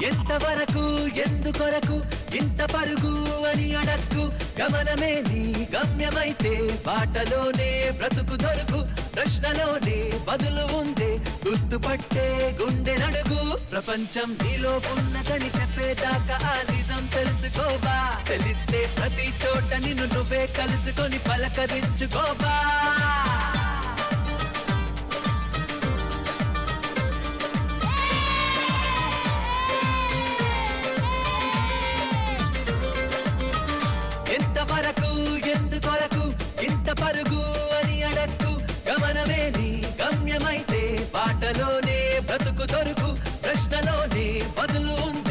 ఎంతవరకు ఎందుకొరకు ఇంత పరుగు అని అడక్కు గమనమే నీ గమ్యమైతే బాటలోనే బ్రతుకు దొరుకు ప్రశ్నలోనే బదులు ఉందే గుర్తుపట్టే గుండె నడుగు ప్రపంచం నీలో ఉన్నదని చెప్పేదాకా ఆ నిజం తెలుసుకోబా తెలిస్తే ప్రతి చోట నిన్ను నువ్వే కలుసుకొని పలకరించుకోబా ఎంతవరకు ఎందుకొరకు ఇంత పరుగు అని అడక్కు గమనమే నీ గమ్యమైతే బాటలోనే బ్రతుకు దొరుకు ప్రశ్నలోనే బదులు ఉంది